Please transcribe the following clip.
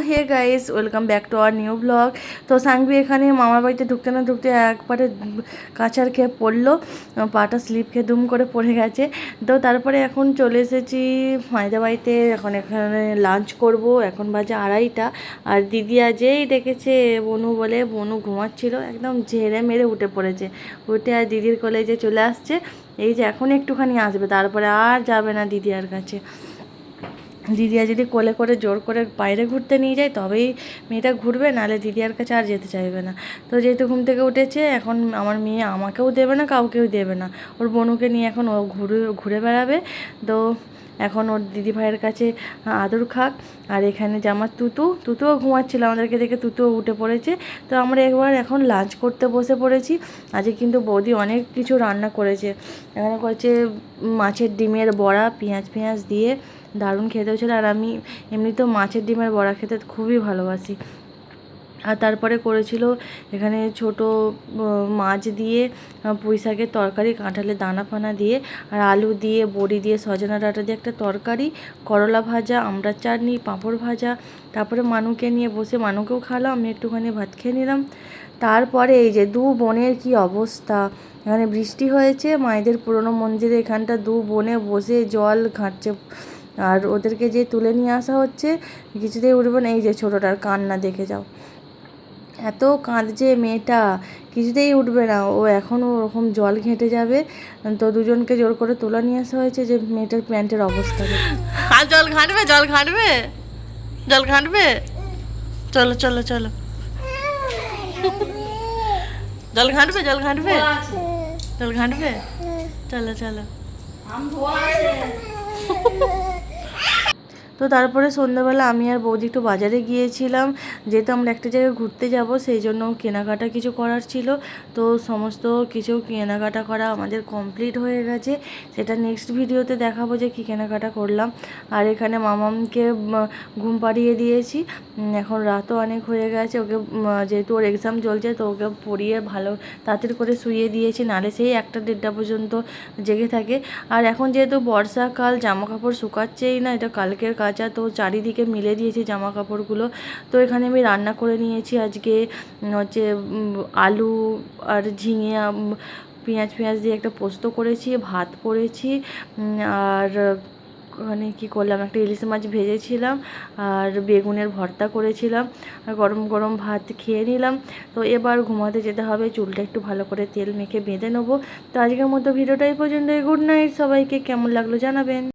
Hey guys, welcome back to our new blog. তো সাংভি এখানে মামার বাড়িতে ঢুকতে না ঢুকতে একবারে কাঁচার খেয়ে পড়লো, পাটা স্লিপ খেয়ে দুম করে পড়ে গেছে। তো তারপরে এখন চলে এসেছি মায়েদের বাড়িতে। এখন এখানে লাঞ্চ করব। এখন বাজে 2:30। আর দিদি আজই ডেকেছে বনু বলে, বনু ঘুমাচ্ছিল, একদম ঝেড়ে মেরে উঠে পড়েছে। উঠে আর দিদির কলেজে চলে আসছে। এই যে এখন একটুখানি আসবে, তারপরে আর যাবে না দিদি আর কাছে। দিদিয়া যদি কোলে করে জোর করে বাইরে ঘুরতে নিয়ে যায় তবেই মেয়েটা ঘুরবে, নাহলে দিদিয়ার কাছে আর যেতে চাইবে না। তো যেহেতু ঘুম থেকে উঠেছে, এখন আমার মেয়ে আমাকেও দেবে না, কাউকেও দেবে না, ওর বোনুকে নিয়ে এখন ও ঘুরে ঘুরে বেড়াবে। তো এখন ওর দিদি ভাইয়ের কাছে আদর খাক। আর এখানে যে আমার তুতুও ঘুমাচ্ছিল, আমাদেরকে দেখে তুতুও উঠে পড়েছে। তো আমরা এখন লাঞ্চ করতে বসে পড়েছি। আজকে কিন্তু বৌদি অনেক কিছু রান্না করেছে। এখানে করেছে মাছের ডিমের বড়া, পেঁয়াজ দিয়ে, দারুণ খেতে হয়েছিল। আর আমি এমনিতেও মাছের ডিমের বড়া খেতে খুবই ভালোবাসি। আর তারপরে করেছিল এখানে ছোট মাছ দিয়ে পুঁই শাকের তরকারি, কাঁঠালের দানা ফানা দিয়ে, আর আলু দিয়ে, বড়ি দিয়ে, সজনা ডাঁটা দিয়ে একটা তরকারি, করলা ভাজা, আমড়ার চাটনি, পাঁপড় ভাজা। তারপরে মানুকে নিয়ে বসে মানুকেও খাওয়ালাম, আমি একটুখানি ভাত খেয়ে নিলাম। তারপরে এই যে দু বোনের কি অবস্থা, এখানে বৃষ্টি হয়েছে মায়েদের পুরনো মন্দিরে, এখানটা দু বোনে বসে জল ঘাঁটছে। আর ওদেরকে যে তুলে নিয়ে আসা হচ্ছে, কিছুতেই উঠবে না। এই যে ছোটোটার কান্না দেখে যাও, এত কাঁদছে মেয়েটা, কিছুতেই উঠবে না। ও এখনও ওরকম জল ঘেঁটে যাবে। তো দুজনকে জোর করে তোলা নিয়ে আসা হয়েছে, যে মেয়েটার প্যান্টের অবস্থা। আর জল ঘাঁটবে, জল ঘাঁটবে, জল ঘাঁটবে, চলো চলো চলো, জল ঘাঁটবে, জল ঘাঁটবে, জল ঘাঁটবে, চলো চলো। তো তারপরে সন্ধ্যাবেলা আমি আর বৌদি একটু বাজারে গিয়েছিলাম, যেহেতু আমরা একটা জায়গায় ঘুরতে যাব, সেই জন্য কেনাকাটা কিছু করার ছিল। তো সমস্ত কিছু কেনাকাটা করা আমাদের কমপ্লিট হয়ে গেছে। সেটা নেক্সট ভিডিওতে দেখাবো যে কী কেনাকাটা করলাম। আর এখানে মামামকে ঘুম পাড়িয়ে দিয়েছি। এখন রাতও অনেক হয়ে গেছে, ওকে যেহেতু ওর এক্সাম চলছে, তো ওকে পড়িয়ে ভালো তাড়াতাড়ি করে শুইয়ে দিয়েছি, নাহলে সেই 1টা-1:30 পর্যন্ত জেগে থাকে। আর এখন যেহেতু বর্ষাকাল, জামা কাপড় শুকাচ্ছেই না, এটা কালকের কাচা, তো চারিদিকে মিলে দিয়েছি জামা কাপড়গুলো। তো এখানে আমি রান্না করে নিয়েছি আজকে হচ্ছে আলু আর ঝিঙে, পেঁয়াজ দিয়ে একটা পোস্ত করেছি, ভাত করেছি। আর ওখানে কী করলাম, একটা ইলিশ মাছ ভেজেছিলাম, আর বেগুনের ভর্তা করেছিলাম, আর গরম গরম ভাত খেয়ে নিলাম। তো এবার ঘুমাতে যেতে হবে, চুলটা একটু ভালো করে তেল মেখে বেঁধে নেবো। তো আজকের মতো ভিডিওটা এই পর্যন্ত। গুড নাইট সবাইকে, কেমন লাগলো জানাবেন।